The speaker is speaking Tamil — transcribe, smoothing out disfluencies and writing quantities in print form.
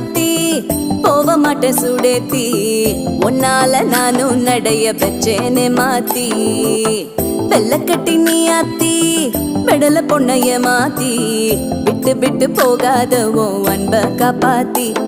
மாத்தி போக மாட்டேன் சுடேத்தி உன்னால நானும் நடைய வச்சேனே மாத்தி வெள்ள கட்டி நீ ஆத்தி பெடல பொண்ணைய மாத்தி விட்டு விட்டு போகாத உன் அன்ப காப்பாத்தி